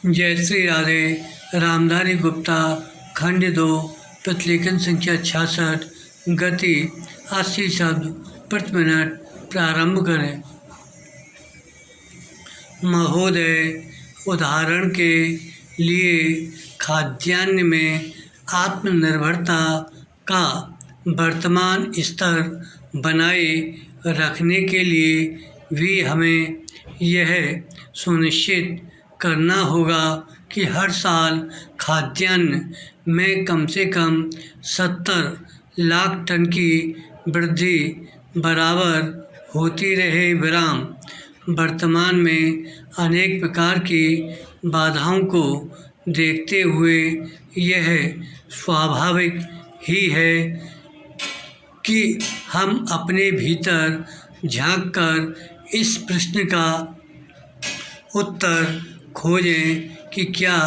जय श्री राधे। रामधारी गुप्ता खंड 2 प्रतिलेखन संख्या 66 गति 80 शब्द प्रति मिनट प्रारंभ करें। महोदय, उदाहरण के लिए खाद्यान्न में आत्मनिर्भरता का वर्तमान स्तर बनाए रखने के लिए भी हमें यह सुनिश्चित करना होगा कि हर साल खाद्यान्न में कम से कम 70 लाख टन की वृद्धि बराबर होती रहे। वर्तमान में अनेक प्रकार की बाधाओं को देखते हुए यह स्वाभाविक ही है कि हम अपने भीतर झांककर इस प्रश्न का उत्तर खोजें कि क्या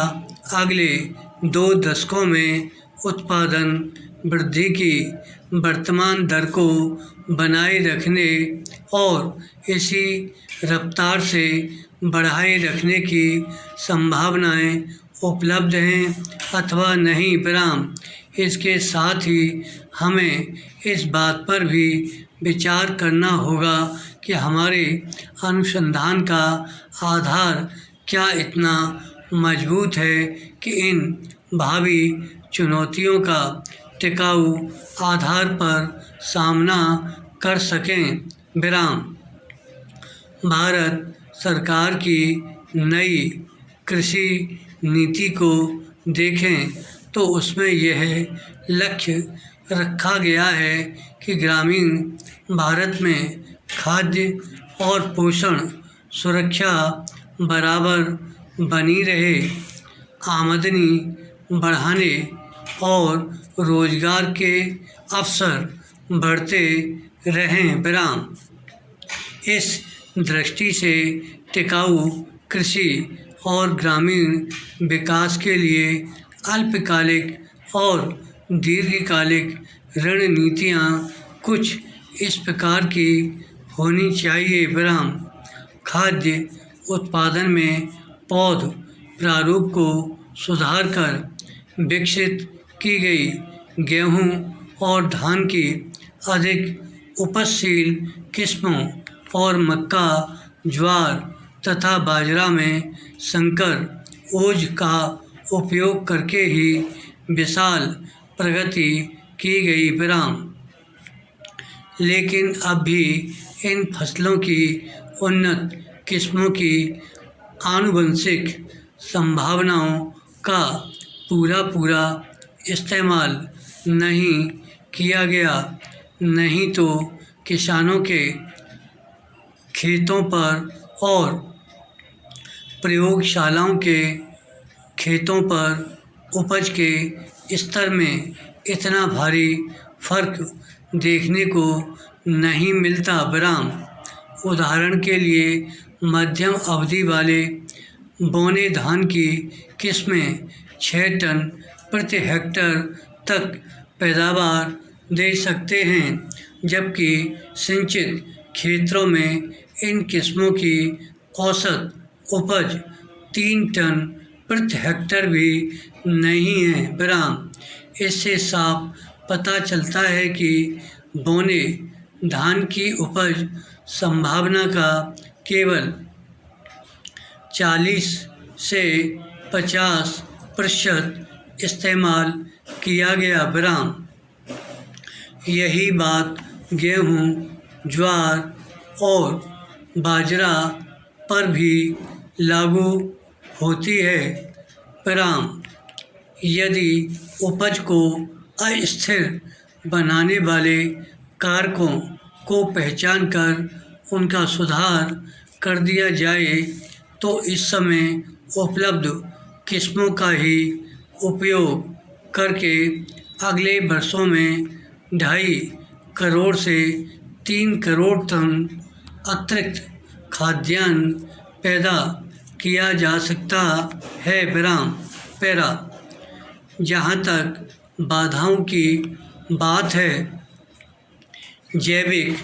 अगले 2 दशकों में उत्पादन वृद्धि की वर्तमान दर को बनाए रखने और इसी रफ्तार से बढ़ाए रखने की संभावनाएं उपलब्ध हैं अथवा नहीं। इसके साथ ही हमें इस बात पर भी विचार करना होगा कि हमारे अनुसंधान का आधार क्या इतना मजबूत है कि इन भावी चुनौतियों का टिकाऊ आधार पर सामना कर सकें। भारत सरकार की नई कृषि नीति को देखें तो उसमें यह लक्ष्य रखा गया है कि ग्रामीण भारत में खाद्य और पोषण सुरक्षा बराबर बनी रहे, आमदनी बढ़ाने और रोजगार के अवसर बढ़ते रहें। इस दृष्टि से टिकाऊ कृषि और ग्रामीण विकास के लिए अल्पकालिक और दीर्घकालिक रणनीतियाँ कुछ इस प्रकार की होनी चाहिए। खाद्य उत्पादन में पौध प्रारूप को सुधार कर विकसित की गई गेहूं और धान की अधिक उपजशील किस्मों और मक्का, ज्वार तथा बाजरा में संकर ओज का उपयोग करके ही विशाल प्रगति की गई। लेकिन अब भी इन फसलों की उन्नत किस्मों की आनुवंशिक संभावनाओं का पूरा इस्तेमाल नहीं किया गया, नहीं तो किसानों के खेतों पर और प्रयोगशालाओं के खेतों पर उपज के स्तर में इतना भारी फर्क देखने को नहीं मिलता। उदाहरण के लिए मध्यम अवधि वाले बोने धान की किस्में 6 टन प्रति हेक्टेयर तक पैदावार दे सकते हैं, जबकि सिंचित क्षेत्रों में इन किस्मों की औसत उपज 3 टन प्रति हेक्टेयर भी नहीं है। इससे साफ पता चलता है कि बोने धान की उपज संभावना का केवल 40 से 50% इस्तेमाल किया गया। यही बात गेहूं, ज्वार और बाजरा पर भी लागू होती है। यदि उपज को अस्थिर बनाने वाले कारकों को पहचान कर उनका सुधार कर दिया जाए तो इस समय उपलब्ध किस्मों का ही उपयोग करके अगले वर्षों में 2.5 करोड़ से 3 करोड़ टन अतिरिक्त खाद्यान्न पैदा किया जा सकता है। जहाँ तक बाधाओं की बात है, जैविक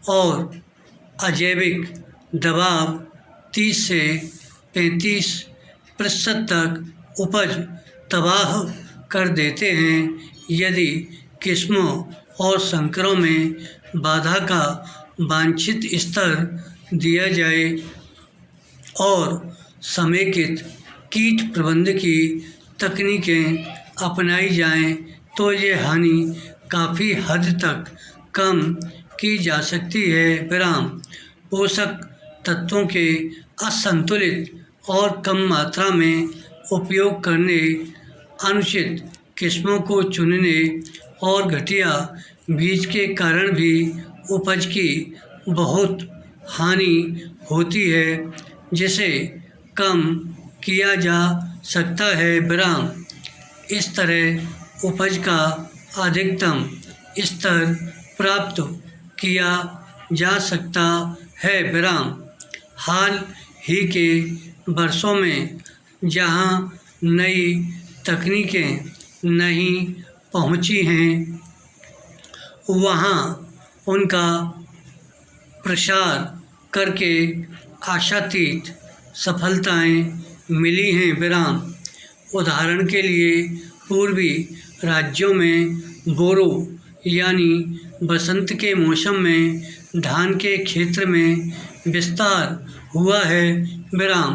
और अजैविक दबाव 30 से 35 प्रतिशत तक उपज तबाह कर देते हैं। यदि किस्मों और संकरों में बाधा का वांछित स्तर दिया जाए और समेकित कीट प्रबंधन की तकनीकें अपनाई जाएं, तो ये हानि काफ़ी हद तक कम की जा सकती है। विराम पोषक तत्वों के असंतुलित और कम मात्रा में उपयोग करने, अनुचित किस्मों को चुनने और घटिया बीज के कारण भी उपज की बहुत हानि होती है, जिसे कम किया जा सकता है। विराम इस तरह उपज का अधिकतम स्तर प्राप्त किया जा सकता है। विराम हाल ही के वर्षों में जहां नई तकनीकें नहीं पहुंची हैं, वहां उनका प्रसार करके आशातीत सफलताएं मिली हैं। विराम उदाहरण के लिए पूर्वी राज्यों में बोरो यानी बसंत के मौसम में धान के क्षेत्र में विस्तार हुआ है। विराम